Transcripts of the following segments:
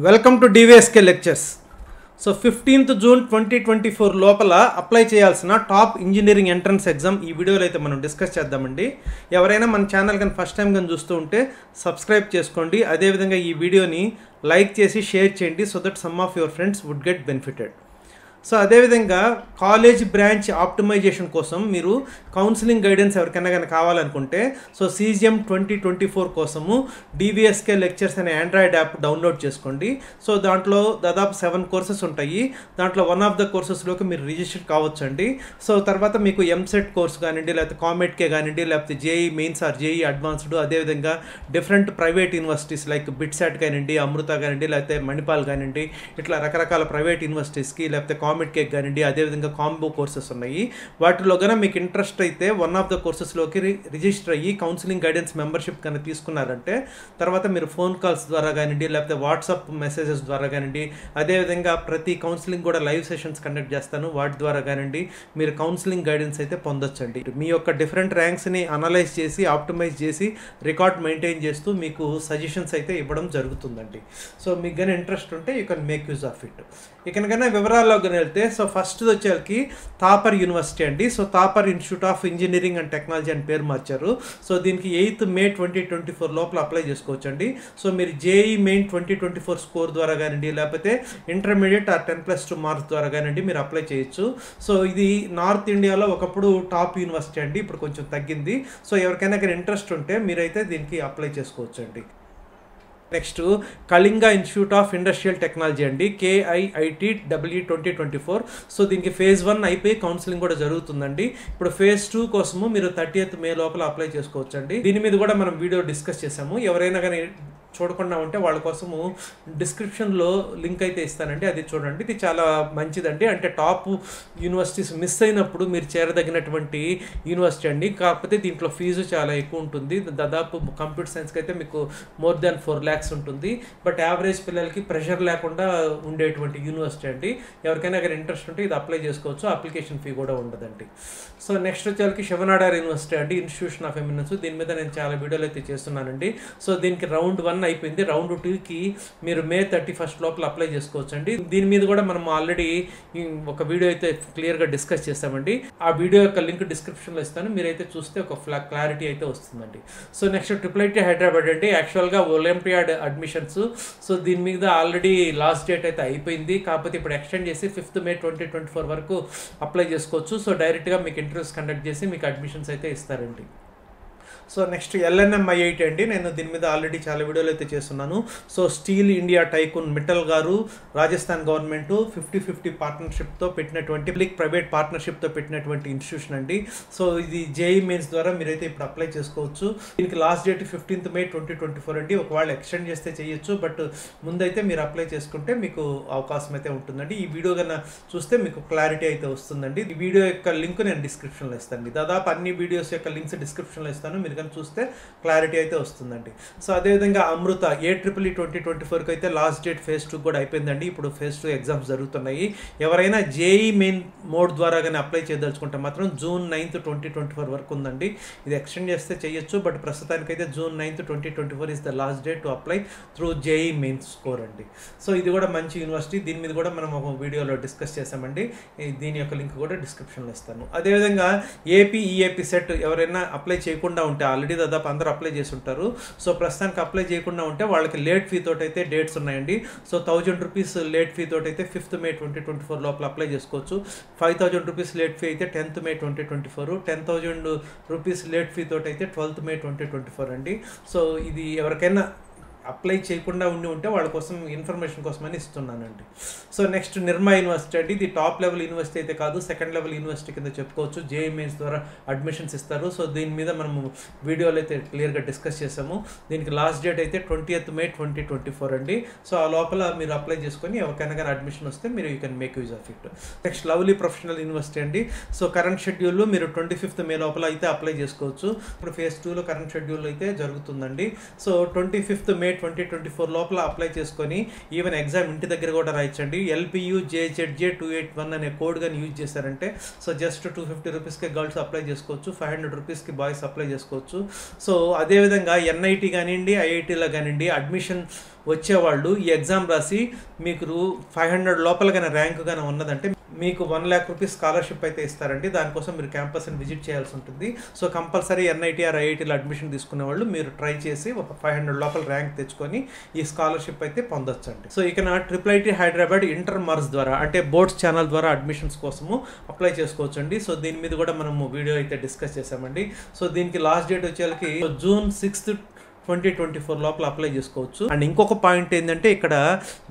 Welcome to DVSK lectures. So 15th June 2024 లోపల apply చేయాల్సిన top engineering entrance exam ఈ వీడియోలో అయితే మనం డిస్కస్ చేద్దామండి. ఎవరైనా మన ఛానల్ కానీ ఫస్ట్ టైం కానీ చూస్తూ ఉంటే సబ్స్క్రైబ్ చేసుకోండి. అదేవిధంగా ఈ వీడియోని లైక్ చేసి షేర్ చేయండి so that some of your friends would get benefited. So అదేవిధంగా కాలేజ్ బ్రాంచ్ ఆప్టిమైజేషన్ కోసం మీరు కౌన్సిలింగ్ గైడెన్స్ ఎవరికైనా కానీ కావాలనుకుంటే సో CGM 2024 కోసము డివిఎస్కే లెక్చర్స్ అనే ఆండ్రాయిడ్ యాప్ డౌన్లోడ్ చేసుకోండి. సో దాంట్లో దాదాపు 7 కోర్సెస్ ఉంటాయి. దాంట్లో వన్ ఆఫ్ ద కోర్సెస్లోకి మీరు రిజిస్టర్ కావచ్చండి. సో తర్వాత మీకు ఎంసెట్ కోర్స్ కానివ్వండి, లేకపోతే కామెట్కే కానివ్వండి, లేకపోతే JEE Mains or JEE Advanced, అదేవిధంగా different private universities like BITSAT కానివ్వండి, అమృత కానివ్వండి, లేకపోతే మణిపాల్ కానివ్వండి, ఇట్లా రకరకాల ప్రైవేట్ యూనివర్సిటీస్కి, లేకపోతే కామెట్ కేక్ కానివ్వండి, అదేవిధంగా కాంబో కోర్సెస్ ఉన్నాయి. వాటిలో కన్నా మీకు ఇంట్రెస్ట్ అయితే వన్ ఆఫ్ ద కోర్సెస్లోకి రిజిస్టర్ అయ్యి కౌన్సిలింగ్ గైడెన్స్ మెంబర్షిప్ కన్నా తీసుకున్నారంటే తర్వాత మీరు ఫోన్ కాల్స్ ద్వారా కానివ్వండి, లేకపోతే వాట్సాప్ మెసేజెస్ ద్వారా కానివ్వండి, అదేవిధంగా ప్రతి కౌన్సిలింగ్ కూడా లైవ్ సెషన్స్ కండక్ట్ చేస్తాను, వాటి ద్వారా కానివ్వండి మీరు కౌన్సిలింగ్ గైడెన్స్ అయితే పొందొచ్చండి. మీ యొక్క డిఫరెంట్ ర్యాంక్స్ని అనలైజ్ చేసి ఆప్టిమైజ్ చేసి రికార్డ్ మెయింటైన్ చేస్తూ మీకు సజెషన్స్ అయితే ఇవ్వడం జరుగుతుందండి. సో మీకు కానీ ఇంట్రెస్ట్ ఉంటే you can make use of it. ఇకనకైనా వివరాల్లో కానీ వెళ్తే సో ఫస్ట్ వచ్చేకి థాపర్ యూనివర్సిటీ అండి. So Thapar Institute of Engineering and Technology అని పేరు మార్చారు. సో దీనికి 8th May 2024 లోపల అప్లై చేసుకోవచ్చు అండి. సో మీరు జేఈ మెయిన్ 2024 స్కోర్ ద్వారా కానివ్వండి, లేకపోతే ఇంటర్మీడియట్ ఆర్ 10+2 మార్క్స్ ద్వారా కానివ్వండి మీరు అప్లై చేయొచ్చు. సో ఇది నార్త్ ఇండియాలో ఒకప్పుడు టాప్ యూనివర్సిటీ అండి, ఇప్పుడు కొంచెం తగ్గింది. సో ఎవరికైనా కానీ ఇంట్రెస్ట్ ఉంటే మీరైతే దీనికి అప్లై చేసుకోవచ్చు అండి. Next Kalinga institute of industrial technology అండి, KIITW 2024. సో దీనికి phase 1 అయిపోయి కౌన్సిలింగ్ కూడా జరుగుతుందండి. ఇప్పుడు phase 2 కోసము మీరు 30th May లోపల అప్లై చేసుకోవచ్చు అండి. దీని మీద కూడా మనం వీడియో డిస్కస్ చేసాము. ఎవరైనా కానీ చూడకుండా ఉంటే వాళ్ళ కోసము డిస్క్రిప్షన్లో లింక్ అయితే ఇస్తానండి, అది చూడండి. ఇది చాలా మంచిదండి. అంటే టాప్ యూనివర్సిటీస్ మిస్ అయినప్పుడు మీరు చేరదగినటువంటి యూనివర్సిటీ అండి. కాకపోతే దీంట్లో ఫీజు చాలా ఎక్కువ ఉంటుంది. దాదాపు కంప్యూటర్ సైన్స్కి అయితే మీకు మోర్ దాన్ 4 lakhs ఉంటుంది. బట్ యావరేజ్ పిల్లలకి ప్రెషర్ లేకుండా ఉండేటువంటి యూనివర్సిటీ అండి. ఎవరికైనా కానీ ఇంట్రెస్ట్ ఉంటే ఇది అప్లై చేసుకోవచ్చు, అప్లికేషన్ ఫీ కూడా ఉండదండి. సో నెక్స్ట్ వచ్చేకి శివనాడార్ యూనివర్సిటీ అండి, ఇన్స్టిట్యూషన్ ఆఫ్ ఎమినెన్స్. దీని మీద నేను చాలా వీడియోలు అయితే చేస్తున్నానండి. సో దీనికి round 1 అయిపోయింది. round 2కి మీరు May 31st లోపల అప్లై చేసుకోవచ్చు అండి. దీని మీద కూడా మనం ఆల్రెడీ ఒక వీడియో అయితే క్లియర్గా డిస్కస్ చేస్తామండి. ఆ వీడియో యొక్క లింక్ డిస్క్రిప్షన్లో ఇస్తాను, మీరైతే చూస్తే ఒక క్లారిటీ అయితే వస్తుందండి. సో నెక్స్ట్ IIIT హైదరాబాద్ అండి, యాక్చువల్గా ఒలింపియాడ్ అడ్మిషన్స్. సో దీని మీద ఆల్రెడీ లాస్ట్ డేట్ అయితే అయిపోయింది. కాకపోతే ఇప్పుడు ఎక్స్టెండ్ చేసి 5th May 2024 వరకు అప్లై చేసుకోవచ్చు. సో డైరెక్ట్గా మీకు ఇంటర్వ్యూస్ కండక్ట్ చేసి మీకు అడ్మిషన్స్ అయితే ఇస్తారండి. సో నెక్స్ట్ LNM-IIT అండి, నేను దీని మీద ఆల్రెడీ చాలా వీడియోలు అయితే చేస్తున్నాను. So steel India tycoon Mittal గారు, రాజస్థాన్ గవర్నమెంట్ 50-50 పార్ట్నర్షిప్తో పెట్టినటువంటి పబ్లిక్ ప్రైవేట్ పార్ట్నర్షిప్తో పెట్టినటువంటి ఇన్స్టిట్యూషన్ అండి. సో ఇది జేఈ మెయిన్స్ ద్వారా మీరైతే ఇప్పుడు అప్లై చేసుకోవచ్చు. దీనికి లాస్ట్ డేట్ 15th May 2024 అండి. ఒకవేళ ఎక్స్టెండ్ చేస్తే చేయొచ్చు, బట్ ముందైతే మీరు అప్లై చేసుకుంటే మీకు అవకాశం అయితే ఉంటుందండి. ఈ వీడియో కన్నా చూస్తే మీకు క్లారిటీ అయితే వస్తుందండి. ఈ వీడియో యొక్క లింక్ నేను డిస్క్రిప్షన్లో ఇస్తాను. దాదాపు అన్ని వీడియోస్ యొక్క లింక్స్ డిస్క్రిప్షన్లో ఇస్తాను, మీరు కానీ చూస్తే క్లారిటీ అయితే వస్తుందండి. సో అదేవిధంగా అమృత AEEE 2024కి అయితే లాస్ట్ డేట్ phase 2 కూడా అయిపోయిందండి. ఇప్పుడు phase 2 ఎగ్జామ్స్ జరుగుతున్నాయి. ఎవరైనా జేఈ మెయిన్ మోడ్ ద్వారా కానీ అప్లై చేయదలుచుకుంటే మాత్రం June 9th 2024 వరకు ఉందండి. ఇది ఎక్స్టెండ్ చేస్తే చేయొచ్చు, బట్ ప్రస్తుతానికైతే June 9th 2024 is the last date to apply through JEE main score అండి. సో ఇది కూడా మంచి యూనివర్సిటీ, దీని మీద కూడా మనం ఒక వీడియోలో డిస్కస్ చేసామండి. దీని యొక్క లింక్ కూడా డిస్క్రిప్షన్లో ఇస్తాను. అదేవిధంగా EAP సెట్ ఎవరైనా అప్లై చేయకుండా ఉంటే, ఆల్రెడీ దాదాపు అందరూ అప్లై చేసి ఉంటారు. సో ప్రస్తుతానికి అప్లై చేయకుండా ఉంటే వాళ్ళకి లేట్ ఫీ తోటి అయితే డేట్స్ ఉన్నాయండి. సో 1000 రూపీస్ లేట్ ఫీ తోటి అయితే 5th May 2024 లోపల అప్లై చేసుకోవచ్చు. 5000 రూపీస్ లేట్ ఫీ అయితే 10th May 2024, 10,000 rupees late fee తోటి అయితే 12th May 2024 అండి. సో ఇది ఎవరికైనా అప్లై చేయకుండా ఉంటే వాళ్ళ కోసం ఇన్ఫర్మేషన్ కోసమని ఇస్తున్నానండి. సో నెక్స్ట్ నిర్మా యూనివర్సిటీ అండి, ఇది టాప్ లెవెల్ యూనివర్సిటీ అయితే కాదు, సెకండ్ లెవెల్ యూనివర్సిటీ కింద చెప్పుకోవచ్చు. జేఈ మెయిన్స్ ద్వారా అడ్మిషన్స్ ఇస్తారు. సో దీని మీద మనము వీడియోలో అయితే క్లియర్గా డిస్కస్ చేసాము. దీనికి లాస్ట్ డేట్ అయితే 20th May 2024 అండి. సో ఆ లోపల మీరు అప్లై చేసుకొని ఎవరికైనా కానీ అడ్మిషన్ వస్తే మీరు you can make use of it. Next lovely professional university అండి. సో కరెంట్ షెడ్యూల్ మీరు 25th May లోపల అయితే అప్లై చేసుకోవచ్చు. ఇప్పుడు phase 2లో కరెంట్ షెడ్యూల్ అయితే జరుగుతుందండి. సో 25th May 2024 లోపల అప్లై చేసుకొని ఈవెన్ ఎగ్జామ్ ఇంటి దగ్గర కూడా రాయించండి. LPU JZJ 281 అనే కోడ్ కానీ యూజ్ చేశారంటే సో జస్ట్ 250 రూపీస్కి గర్ల్స్ అప్లై చేసుకోవచ్చు, 500 రూపీస్కి బాయ్స్ అప్లై చేసుకోవచ్చు. సో అదేవిధంగా NIT కానివ్వండి, IITలో కానివ్వండి అడ్మిషన్ వచ్చేవాళ్ళు ఈ ఎగ్జామ్ రాసి మీకు 500 లోపల కానీ ర్యాంక్ కానీ ఉన్నదంటే మీకు 1 lakh రూపీస్ స్కాలర్షిప్ అయితే ఇస్తారండి. దానికోసం మీరు క్యాంపస్ని విజిట్ చేయాల్సి ఉంటుంది. సో కంపల్సరీ ఎన్ఐటీ ఆర్ ఐఐటీలో అడ్మిషన్ తీసుకునే వాళ్ళు మీరు ట్రై చేసి ఒక 500 లోపల ర్యాంక్ తెచ్చుకొని ఈ స్కాలర్షిప్ అయితే పొందొచ్చండి. సో ఇక IIIT హైదరాబాద్ ఇంటర్ మర్స్ ద్వారా అంటే బోర్డ్స్ ఛానల్ ద్వారా అడ్మిషన్స్ కోసము అప్లై చేసుకోవచ్చండి. సో దీని మీద కూడా మనము వీడియో అయితే డిస్కస్ చేసామండి. సో దీనికి లాస్ట్ డేట్ వచ్చేసరికి June 6th 2024 లోపల అప్లై చేసుకోవచ్చు. అండ్ ఇంకొక పాయింట్ ఏంటంటే ఇక్కడ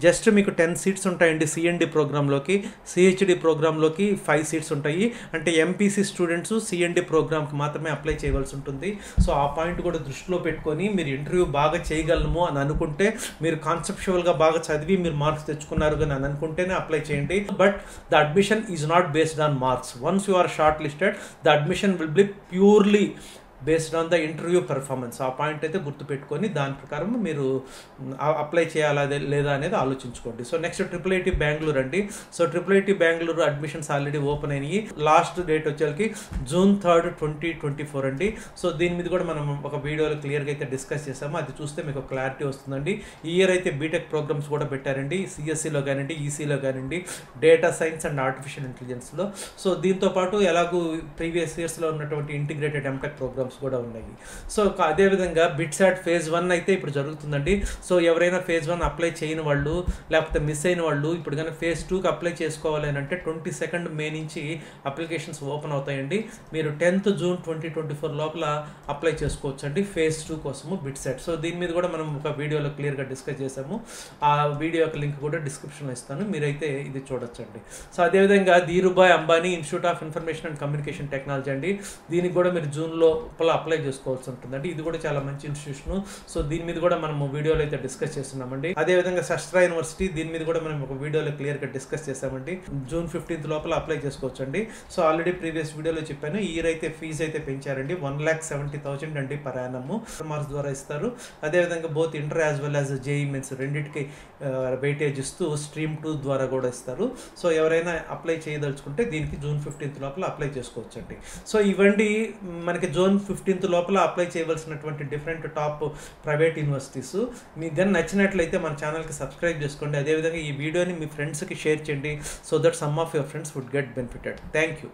జస్ట్ మీకు 10 సీట్స్ ఉంటాయండి సిఎన్డి ప్రోగ్రాంలోకి. సిహెచ్డి ప్రోగ్రాంలోకి 5 సీట్స్ ఉంటాయి. అంటే ఎంపీసీ స్టూడెంట్స్ సిఎన్డి ప్రోగ్రామ్కి మాత్రమే అప్లై చేయవలసి ఉంటుంది. సో ఆ పాయింట్ కూడా దృష్టిలో పెట్టుకొని మీరు ఇంటర్వ్యూ బాగా చేయగలము అని అనుకుంటే, మీరు కాన్సెప్చువల్గా బాగా చదివి మీరు మార్క్స్ తెచ్చుకున్నారు కానీ అని అనుకుంటేనే అప్లై చేయండి. But the admission is not based on marks. Once you are shortlisted the admission will be purely based on the interview performance. ఆ పాయింట్ అయితే గుర్తుపెట్టుకొని దాని ప్రకారం మీరు అప్లై చేయాలా లేదా అనేది ఆలోచించుకోండి. సో నెక్స్ట్ IIIT బెంగళూరు అండి. So IIIT Bengaluru admissions already open అయినాయి. లాస్ట్ డేట్ వచ్చేసరికి June 3rd 2024 అండి. సో దీని మీద కూడా మనం ఒక వీడియోలో క్లియర్గా అయితే డిస్కస్ చేసాము. అది చూస్తే మీకు క్లారిటీ వస్తుందండి. ఈ ఇయర్ అయితే బీటెక్ ప్రోగ్రామ్స్ కూడా పెట్టారండి. సిఎస్సిలో కానివ్వండి, ఈసీలో కానివ్వండి, డేటా సైన్స్ అండ్ ఆర్టిఫిషియల్ ఇంటెలిజెన్స్లో. సో దీంతో పాటు ఎలాగూ ప్రీవియస్ ఇయర్స్లో ఉన్నటువంటి ఇంటిగ్రేటెడ్ ఎంటెక్ ప్రోగ్రామ్స్ కూడా ఉన్నాయి. సో అదేవిధంగా బిట్సాట్ phase 1 అయితే ఇప్పుడు జరుగుతుందండి. సో ఎవరైనా phase 1 అప్లై చేయని వాళ్ళు లేకపోతే మిస్ అయిన వాళ్ళు ఇప్పుడు కానీ phase 2కి అప్లై చేసుకోవాలి అని అంటే 22nd May నుంచి అప్లికేషన్స్ ఓపెన్ అవుతాయండి. మీరు 10th June 2024 లోపల అప్లై చేసుకోవచ్చు అండి phase 2 కోసము బిట్సాట్. సో దీని మీద కూడా మనం ఒక వీడియోలో క్లియర్గా డిస్కస్ చేసాము. ఆ వీడియో యొక్క లింక్ కూడా డిస్క్రిప్షన్లో ఇస్తాను, మీరైతే ఇది చూడొచ్చండి. సో అదేవిధంగా Dhirubhai Ambani institute of information and communication technology అండి. దీనికి కూడా మీరు జూన్లో అప్లై చేసుకోవాల్సి ఉంటుందండి. ఇది కూడా చాలా మంచి ఇన్స్టిట్యూషన్. సో దీని మీద కూడా మనం వీడియోలో అయితే డిస్కస్ చేస్తున్నామండి. అదేవిధంగా శస్త్ర యూనివర్సిటీ, దీని మీద కూడా మనం ఒక వీడియోలో క్లియర్గా డిస్కస్ చేసామండి. June 15th లోపల అప్లై చేసుకోవచ్చు అండి. సో ఆల్రెడీ ప్రీవియస్ వీడియోలో చెప్పాను, ఈ ఇయర్ అయితే ఫీజు అయితే పెంచారండి. 1,70,000 అండి పర్ యానమ్ మార్క్స్ ద్వారా ఇస్తారు. అదేవిధంగా both inter as well as JEE mains రెండింటికి వెయిటేజ్ ఇస్తూ స్ట్రీమ్ 2 ద్వారా కూడా ఇస్తారు. సో ఎవరైనా అప్లై చేయదలుచుకుంటే దీనికి June 15th లోపల అప్లై చేసుకోవచ్చు అండి. సో ఇవండి మనకి June 15th లోపల అప్లై చేయవలసినటువంటి డిఫరెంట్ టాప్ ప్రైవేట్ యూనివర్సిటీస్. మీకు కానీ నచ్చినట్లయితే మన ఛానల్కి సబ్స్క్రైబ్ చేసుకోండి. అదేవిధంగా ఈ వీడియోని మీ ఫ్రెండ్స్కి షేర్ చేయండి. So that some of your friends would get benefited. Thank you.